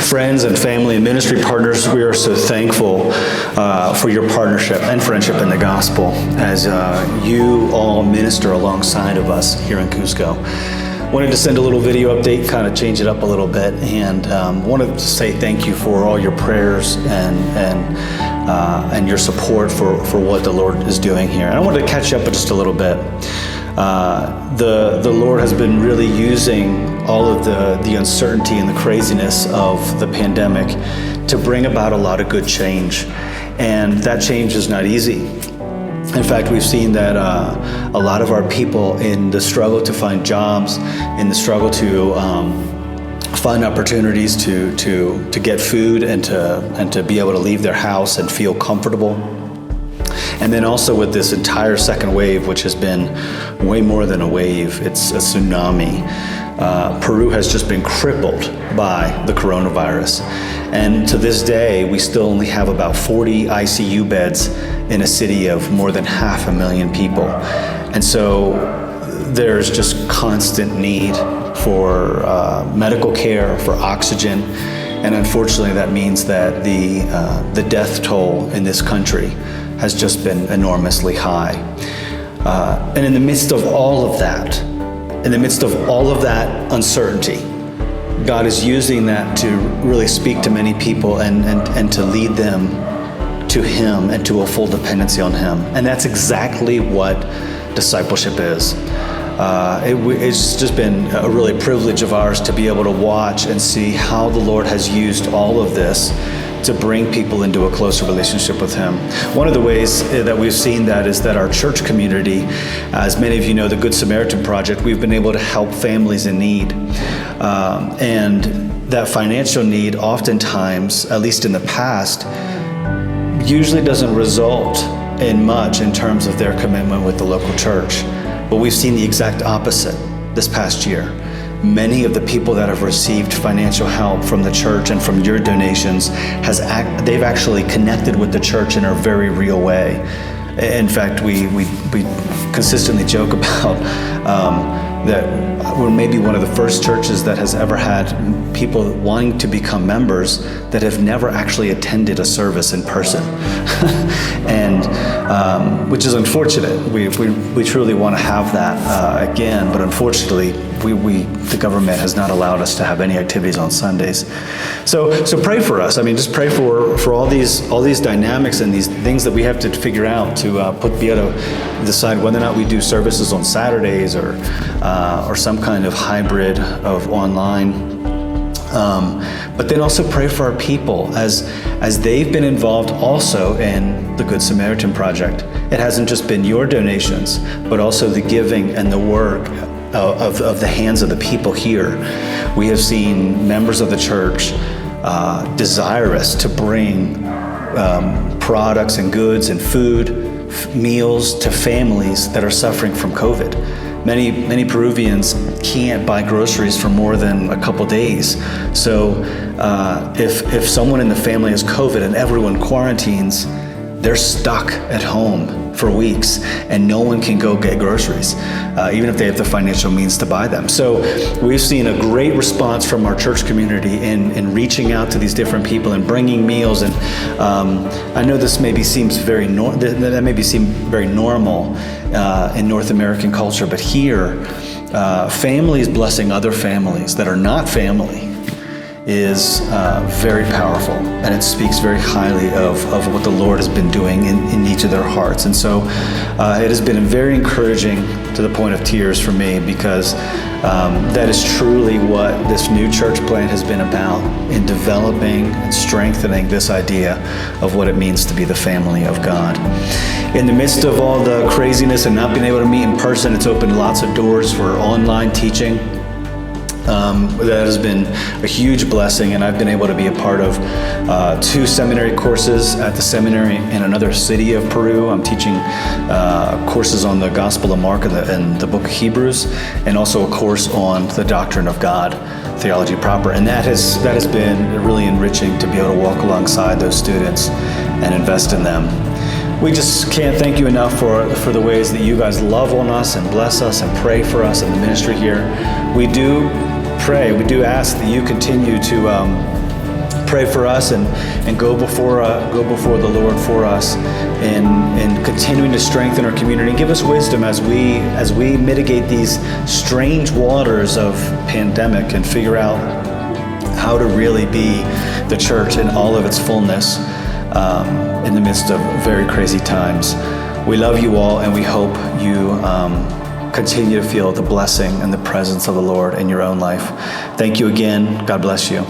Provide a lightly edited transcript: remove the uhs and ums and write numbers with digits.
Friends and family and ministry partners, we are so thankful for your partnership and friendship in the gospel as you all minister alongside of us here in Cusco. Wanted to send a little video update, kind of change it up a little bit, and wanted to say thank you for all your prayers and your support for what the Lord is doing here. And I wanted to catch up just a little bit. The Lord has been really using all of the uncertainty and the craziness of the pandemic to bring about a lot of good change. And that change is not easy. In fact, we've seen that a lot of our people in the struggle to find jobs, in the struggle to find opportunities to get food and to be able to leave their house and feel comfortable. And then also with this entire second wave, which has been way more than a wave, it's a tsunami. Peru has just been crippled by the coronavirus. And to this day, we still only have about 40 ICU beds in a city of more than 500,000 people. And so there's just constant need for medical care, for oxygen. And unfortunately, that means that the death toll in this country has just been enormously high. And in the midst of all of that, uncertainty, God is using that to really speak to many people and to lead them to Him and to a full dependency on Him. And that's exactly what discipleship is. It's just been a really privilege of ours to be able to watch and see how the Lord has used all of this to bring people into a closer relationship with Him. One of the ways that we've seen that is that our church community, as many of you know, the Good Samaritan Project, we've been able to help families in need. And that financial need oftentimes, at least in the past, usually doesn't result in much in terms of their commitment with the local church. But we've seen the exact opposite this past year. Many of the people that have received financial help from the church and from your donations, they've actually connected with the church in a very real way. In fact, we consistently joke about that we're maybe one of the first churches that has ever had people wanting to become members that have never actually attended a service in person. And which is unfortunate. We truly want to have that again, but unfortunately, the government has not allowed us to have any activities on Sundays. So pray for us. I mean, just pray for all these dynamics and these things that we have to figure out to be able to decide whether or not we do services on Saturdays or some kind of hybrid of online. But then also pray for our people as they've been involved also in the Good Samaritan Project. It hasn't just been your donations, but also the giving and the work of the hands of the people here. We have seen members of the church desirous to bring products and goods and food, meals to families that are suffering from COVID. Many Peruvians can't buy groceries for more than a couple days. So if someone in the family has COVID and everyone quarantines, they're stuck at home for weeks and no one can go get groceries, even if they have the financial means to buy them. So we've seen a great response from our church community in reaching out to these different people and bringing meals. And I know this maybe seems very normal in North American culture, but here, families blessing other families that are not family is very powerful, and it speaks very highly of what the Lord has been doing in each of their hearts. And so it has been very encouraging to the point of tears for me, because that is truly what this new church plant has been about, in developing and strengthening this idea of what it means to be the family of God. In the midst of all the craziness and not being able to meet in person, it's opened lots of doors for online teaching. That has been a huge blessing, and I've been able to be a part of 2 seminary courses at the seminary in another city of Peru. I'm teaching courses on the Gospel of Mark and the book of Hebrews, and also a course on the doctrine of God, theology proper. And that has been really enriching to be able to walk alongside those students and invest in them. We just can't thank you enough for the ways that you guys love on us and bless us and pray for us in the ministry here. We do ask that you continue to pray for us and go before the Lord for us in continuing to strengthen our community. Give us wisdom as we mitigate these strange waters of pandemic and figure out how to really be the church in all of its fullness in the midst of very crazy times. We love you all, and we hope you continue to feel the blessing and the presence of the Lord in your own life. Thank you again. God bless you.